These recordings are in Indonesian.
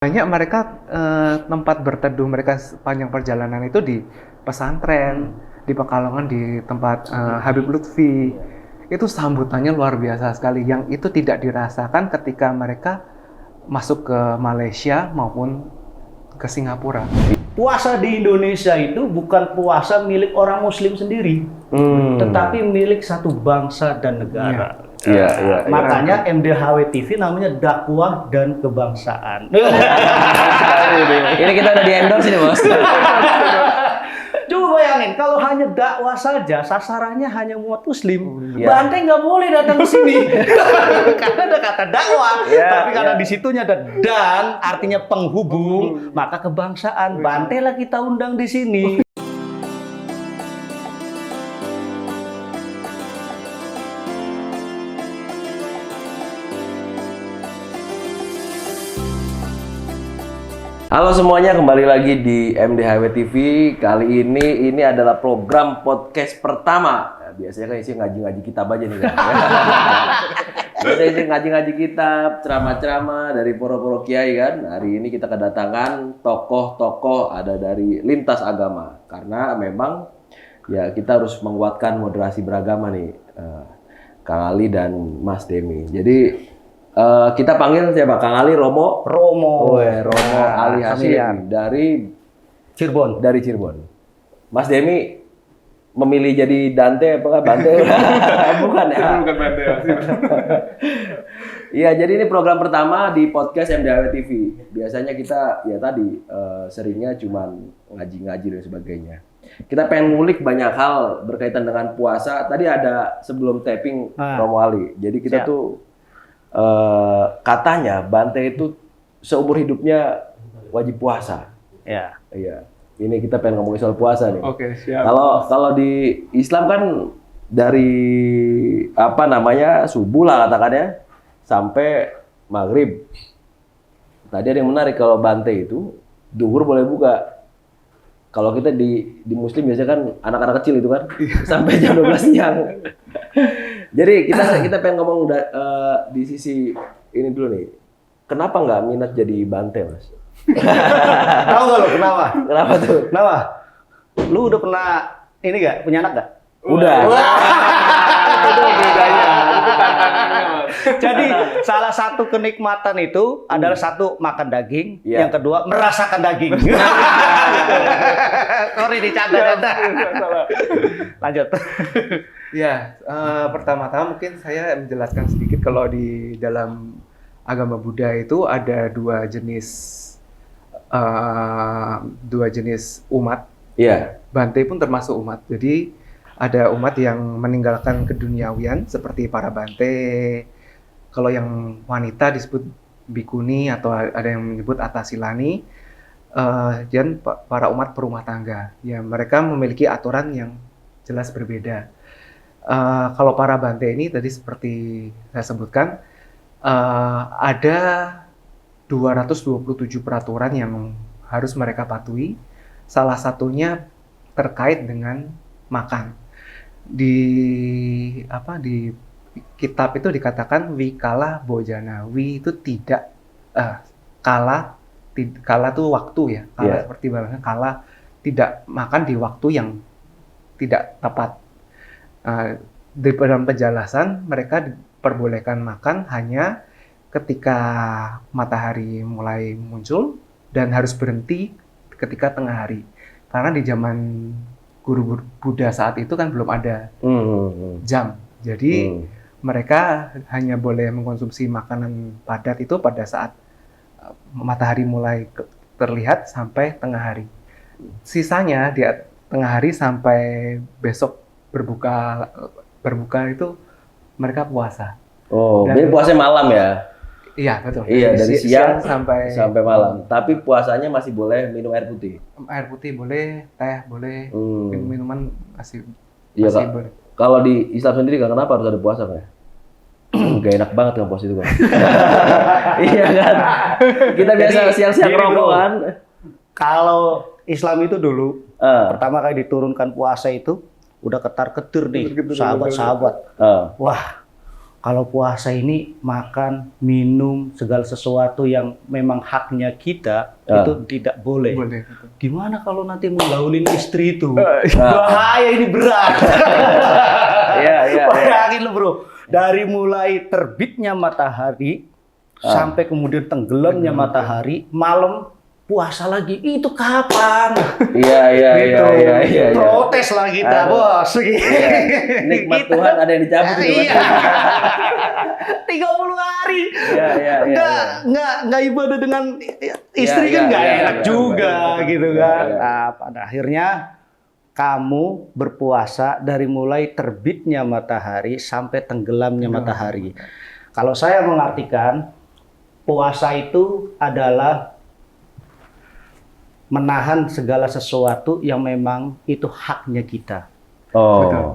Banyak mereka tempat berteduh mereka sepanjang perjalanan itu di pesantren, di Pekalongan, di tempat Habib Lutfi. Itu sambutannya luar biasa sekali, yang itu tidak dirasakan ketika mereka masuk ke Malaysia maupun ke Singapura. Puasa di Indonesia itu bukan puasa milik orang Muslim sendiri, tetapi milik satu bangsa dan negara. Iya. Makanya MDHW TV namanya dakwah dan kebangsaan. Ini kita udah di endorse ini, Bos. Coba bayangin, kalau hanya dakwah saja, sasarannya hanya umat Muslim, Iya. Bante nggak boleh datang ke sini. Karena ada kata dakwah, tapi karena di situnya ada dan, artinya penghubung, maka kebangsaan. Bante lah kita undang di sini. Halo semuanya, kembali lagi di MDHW TV. Kali ini adalah program podcast pertama. Nah, biasanya kan isi ngaji-ngaji kitab aja nih kan. Biasanya isi ngaji-ngaji kitab, ceramah-ceramah dari poro-poro kiai kan. Hari ini kita kedatangan tokoh-tokoh ada dari lintas agama. Karena memang ya kita harus menguatkan moderasi beragama nih. Kang Ali dan Mas Demi. Jadi kita panggil siapa? Kang Ali Romo. Romo Ali Hasyim dari Cirebon. Mas Demi memilih jadi Dante apakah Bante? Bukan ya? Bukan Bante. Iya, jadi ini program pertama di podcast MDHW TV. Biasanya kita ya tadi seringnya cuman ngaji-ngaji dan sebagainya. Kita pengen ngulik banyak hal berkaitan dengan puasa. Tadi ada sebelum taping Romo Ali. Jadi kita tuh katanya Bante itu seumur hidupnya wajib puasa. Ya. Iya. Ini kita pengen ngomongin soal puasa nih. Oke, siap. Kalau di Islam kan dari apa namanya subuh lah katakannya sampai maghrib. Tadi ada yang menarik, kalau Bante itu duhur boleh buka. Kalau kita di Muslim biasanya kan anak-anak kecil itu kan sampai jam 12 siang. Jadi kita pengen ngomong di sisi ini dulu nih. Kenapa nggak minat jadi Bante, Mas? Tahu nggak lo kenapa? Kenapa tuh? Kenapa? Lu udah pernah ini nggak? Punya anak nggak? Udah. Itu bedanya. Itu tantangannya, Mas. Jadi salah satu kenikmatan itu adalah satu makan daging, Iya. yang kedua merasakan daging. Sorry dicanda-canda. Lanjut. Ya, pertama-tama mungkin saya menjelaskan sedikit kalau di dalam agama Buddha itu ada dua jenis umat. Iya. Bante pun termasuk umat. Jadi ada umat yang meninggalkan keduniawian seperti para Bante. Kalau yang wanita disebut bikuni atau ada yang menyebut atasilani. Dan para umat perumah tangga. Ya, mereka memiliki aturan yang jelas berbeda. Kalau para Bante ini tadi seperti saya sebutkan, ada 227 peraturan yang harus mereka patuhi. Salah satunya terkait dengan makan. Di kitab itu dikatakan wikala bojana. Wi itu tidak kala itu waktu ya. Kala seperti bahasa kala tidak makan di waktu yang tidak tepat. Di dalam penjelasan mereka diperbolehkan makan hanya ketika matahari mulai muncul dan harus berhenti ketika tengah hari. Karena di zaman guru Buddha saat itu kan belum ada jam. Jadi mereka hanya boleh mengkonsumsi makanan padat itu pada saat matahari mulai terlihat sampai tengah hari. Sisanya di tengah hari sampai besok berbuka itu mereka puasa. Oh, Dan jadi puasanya malam ya? Iya, betul. Iya, dari siang sampai malam. Tapi puasanya masih boleh minum air putih. Air putih boleh, teh boleh, minuman masih boleh. Kalau di Islam sendiri kan kenapa harus ada puasa, Pak? Gak enak banget kan puasa itu kan? Iya kan? Kita biasa siang-siang rokok kan? Kalau Islam itu dulu pertama kali diturunkan puasa itu udah ketar-ketir nih sahabat-sahabat. Wah, kalau puasa ini makan, minum, segala sesuatu yang memang haknya kita itu tidak boleh. Boleh. Gimana kalau nanti menggaulin istri itu? Bahaya, ini berat. Bayangin lo bro, dari mulai terbitnya matahari sampai kemudian tenggelamnya matahari, malam puasa lagi, itu kapan? Iya. Protes lah kita, bos. Nikmat Tuhan ada yang dicabut gitu. Iya. 30 hari. Nggak ibadah dengan istri kan nggak enak juga gitu kan. Nah, pada akhirnya kamu berpuasa dari mulai terbitnya matahari sampai tenggelamnya matahari. Kalau saya mengartikan puasa itu adalah menahan segala sesuatu yang memang itu haknya kita.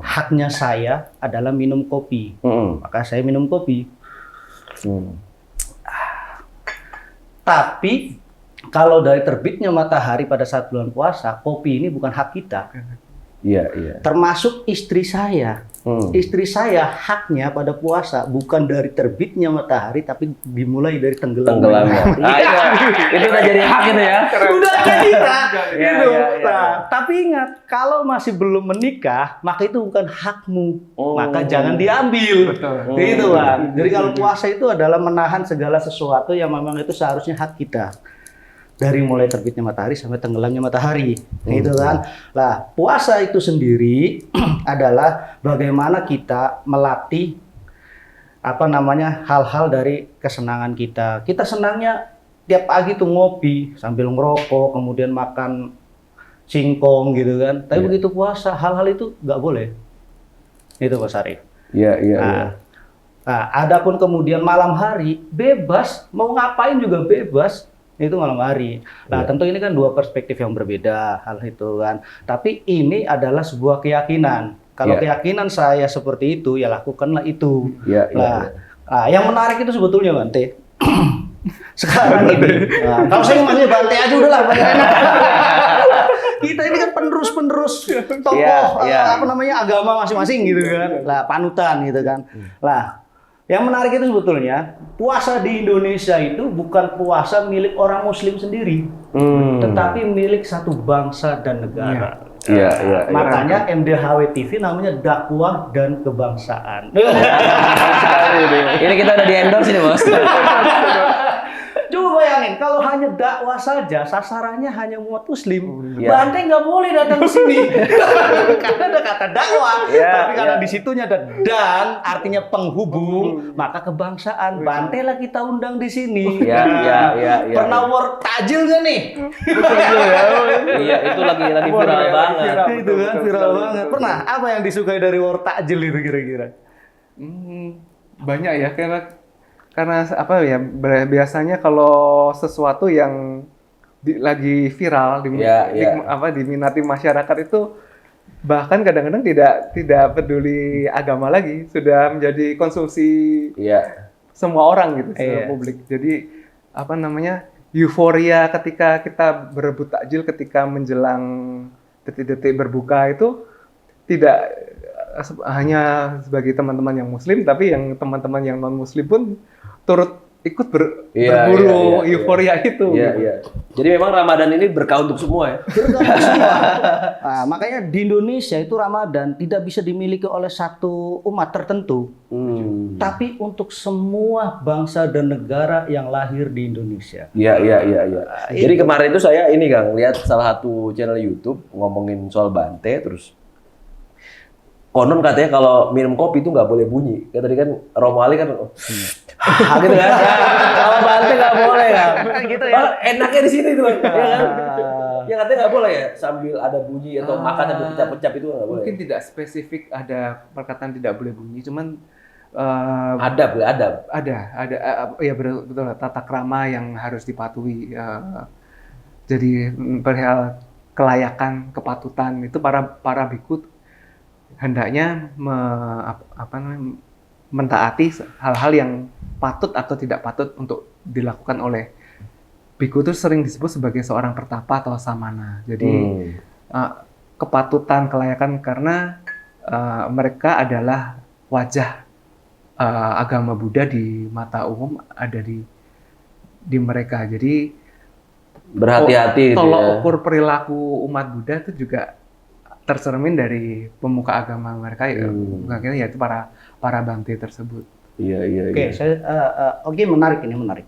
Haknya saya adalah minum kopi. Maka saya minum kopi. Tapi kalau dari terbitnya matahari pada saat bulan puasa, kopi ini bukan hak kita. Iya. Termasuk istri saya. Istri saya haknya pada puasa bukan dari terbitnya matahari, tapi dimulai dari tenggelamnya. Itu udah jadi hak gitu ya. Udah kita. Gitu. Iya. Tapi ingat, kalau masih belum menikah, maka itu bukan hakmu. Maka jangan diambil. Betul. Gitu Bang. Jadi kalau puasa itu adalah menahan segala sesuatu yang memang itu seharusnya hak kita. Dari mulai terbitnya matahari sampai tenggelamnya matahari, gitu kan. Nah, puasa itu sendiri adalah bagaimana kita melatih hal-hal dari kesenangan kita. Kita senangnya tiap pagi tuh ngopi sambil ngerokok, kemudian makan singkong gitu kan. Tapi begitu puasa, hal-hal itu nggak boleh. Itu Pak Sarif. Iya. Nah, adapun kemudian malam hari bebas, mau ngapain juga bebas. Itu malam hari. Nah, tentu ini kan dua perspektif yang berbeda hal itu kan. Tapi ini adalah sebuah keyakinan. Kalau keyakinan saya seperti itu, ya lakukanlah itu. Nah, yang menarik itu sebetulnya Bante. Sekarang ini. Nah, kalau saya masih Bante aja udahlah, banyak enak. Kita ini kan penerus tokoh agama masing-masing gitu kan. Lah, panutan gitu kan. Lah, yang menarik itu sebetulnya puasa di Indonesia itu bukan puasa milik orang Muslim sendiri, tetapi milik satu bangsa dan negara. Makanya MDHW TV namanya dakwah dan kebangsaan. Ini kita udah di endorse ini bos. Coba bayangin, kalau hanya dakwah saja, sasarannya hanya umat Muslim, Bante nggak boleh datang ke sini. Karena ada kata dakwah, tapi karena di situnya ada dan artinya penghubung, maka kebangsaan. Bante lah kita undang di sini. Pernah war takjil nggak nih? Iya, itu lagi viral banget. Itu kan viral banget. Pernah? Apa yang disukai dari war takjil itu kira-kira? Banyak ya, karena apa ya, biasanya kalau sesuatu yang lagi viral diminati masyarakat itu bahkan kadang-kadang tidak peduli agama lagi, sudah menjadi konsumsi semua orang gitu, semua publik. Jadi euforia ketika kita berebut takjil ketika menjelang detik-detik berbuka itu tidak hanya sebagai teman-teman yang Muslim, tapi yang teman-teman yang non Muslim pun turut ikut berburu euforia itu. Jadi memang Ramadan ini berkah untuk semua ya. Berkah semua. Nah, makanya di Indonesia itu Ramadan tidak bisa dimiliki oleh satu umat tertentu, tapi untuk semua bangsa dan negara yang lahir di Indonesia. Jadi kemarin itu saya Kang lihat salah satu channel YouTube ngomongin soal Bante, terus konon katanya kalau minum kopi itu nggak boleh bunyi. Kayak tadi kan Romo Ali kan gitu kan. Kalau Bante nggak boleh kan. Gitu ya. Enaknya di sini tuh. Ya kan? Ya katanya nggak boleh ya sambil ada bunyi atau makan sambil pecah-pecah itu nggak boleh. Mungkin tidak spesifik ada perkataan tidak boleh bunyi, cuman adab. Ada ya betul tata krama yang harus dipatuhi. Jadi perihal kelayakan, kepatutan itu para biku hendaknya mentaati hal-hal yang patut atau tidak patut untuk dilakukan oleh biku. Itu sering disebut sebagai seorang pertapa atau samana. Jadi kepatutan, kelayakan karena mereka adalah wajah agama Buddha di mata umum ada di mereka. Jadi Berhati-hati gitu tolok ya. ukur perilaku umat Buddha itu juga tercermin dari pemuka agama mereka ya, akhirnya yaitu para Bante tersebut. Iya, iya, Oke, iya. menarik ini menarik.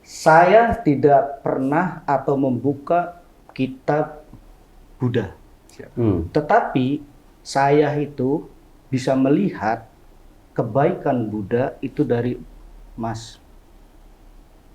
Saya tidak pernah atau membuka kitab Buddha, tetapi saya itu bisa melihat kebaikan Buddha itu dari Mas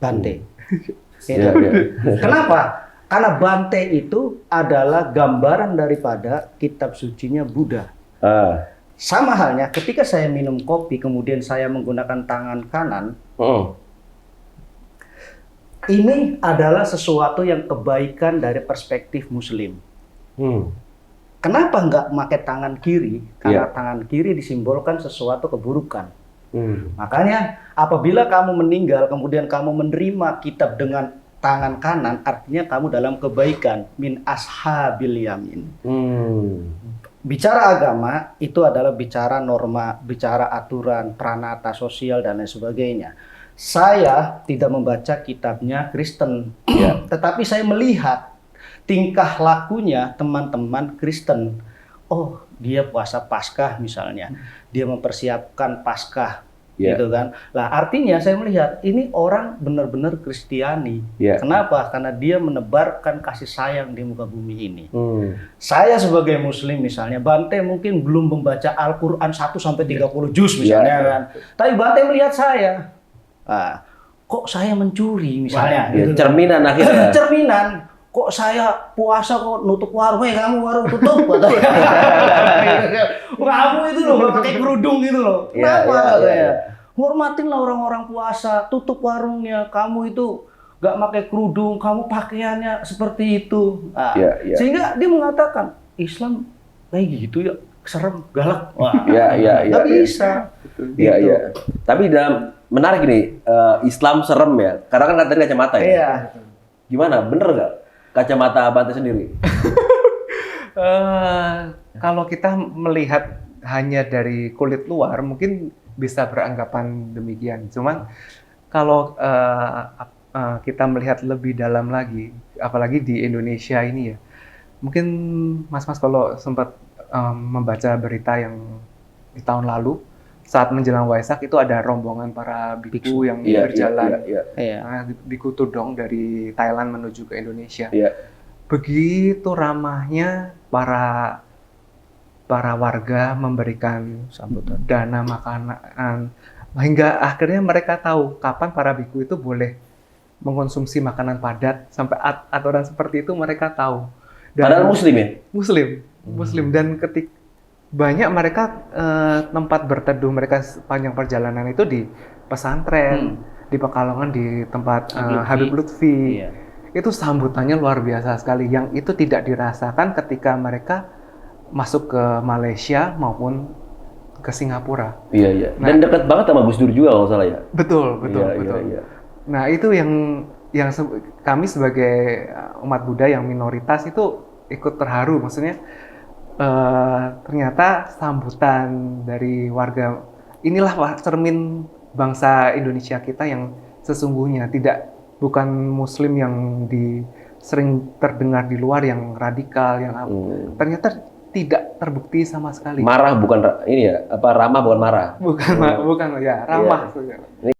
Bante. Iya, iya. Kenapa? Karena Bante itu adalah gambaran daripada kitab sucinya Buddha. Ah. Sama halnya ketika saya minum kopi kemudian saya menggunakan tangan kanan, ini adalah sesuatu yang kebaikan dari perspektif Muslim. Kenapa nggak pakai tangan kiri? Karena tangan kiri disimbolkan sesuatu keburukan. Makanya apabila kamu meninggal kemudian kamu menerima kitab dengan tangan kanan, artinya kamu dalam kebaikan, min ashabil yamin. Bicara agama itu adalah bicara norma, bicara aturan, pranata sosial dan lain sebagainya. Saya tidak membaca kitabnya Kristen, tetapi saya melihat tingkah lakunya teman-teman Kristen. Oh, dia puasa Paskah misalnya, dia mempersiapkan Paskah, gitu kan. Lah artinya saya melihat ini orang benar-benar Kristiani. Kenapa? Karena dia menebarkan kasih sayang di muka bumi ini. Saya sebagai Muslim misalnya, Bante mungkin belum membaca Al-Quran 1-30 juz misalnya kan. Tapi Bante melihat saya, kok saya mencuri misalnya. Gitu Cerminan akhirnya. Cerminan. Kok saya puasa kok nutup warung, kamu warung tutup. Kamu itu loh gak pakai kerudung gitu loh. Kenapa? Hormatinlah orang-orang puasa, tutup warungnya. Kamu itu gak pakai kerudung, kamu pakaiannya seperti itu. Sehingga dia mengatakan Islam kayak gitu ya, serem, galak. Gak bisa. Iya. Tapi dalam menarik nih, Islam serem ya. Karena kan tadi kacamata ya. Gimana? Bener nggak kacamata Bante sendiri? Kalau kita melihat hanya dari kulit luar, mungkin bisa beranggapan demikian. Cuman kalau kita melihat lebih dalam lagi, apalagi di Indonesia ini ya, mungkin Mas-mas kalau sempat membaca berita yang di tahun lalu, saat menjelang Waisak itu ada rombongan para biku yang berjalan, biku Tudong dari Thailand menuju ke Indonesia. Begitu ramahnya para warga memberikan sambutan, dana, makanan, hingga akhirnya mereka tahu kapan para biku itu boleh mengkonsumsi makanan padat, sampai aturan seperti itu mereka tahu. Dan padahal Muslim ya? Muslim. Dan banyak mereka tempat berteduh mereka sepanjang perjalanan itu di pesantren, di Pekalongan, di tempat Habib Lutfi. Itu sambutannya luar biasa sekali, yang itu tidak dirasakan ketika mereka masuk ke Malaysia maupun ke Singapura. Iya. Dan dekat banget sama Gus Dur juga kalau salah ya. Betul. Iya. Nah itu yang kami sebagai umat Buddha yang minoritas itu ikut terharu, maksudnya. Ternyata sambutan dari warga inilah cermin bangsa Indonesia kita yang sesungguhnya, bukan Muslim yang sering terdengar di luar yang radikal, yang ternyata tidak terbukti sama sekali. Marah bukan ini ya, ramah bukan marah. Bukan ya, ramah. Ini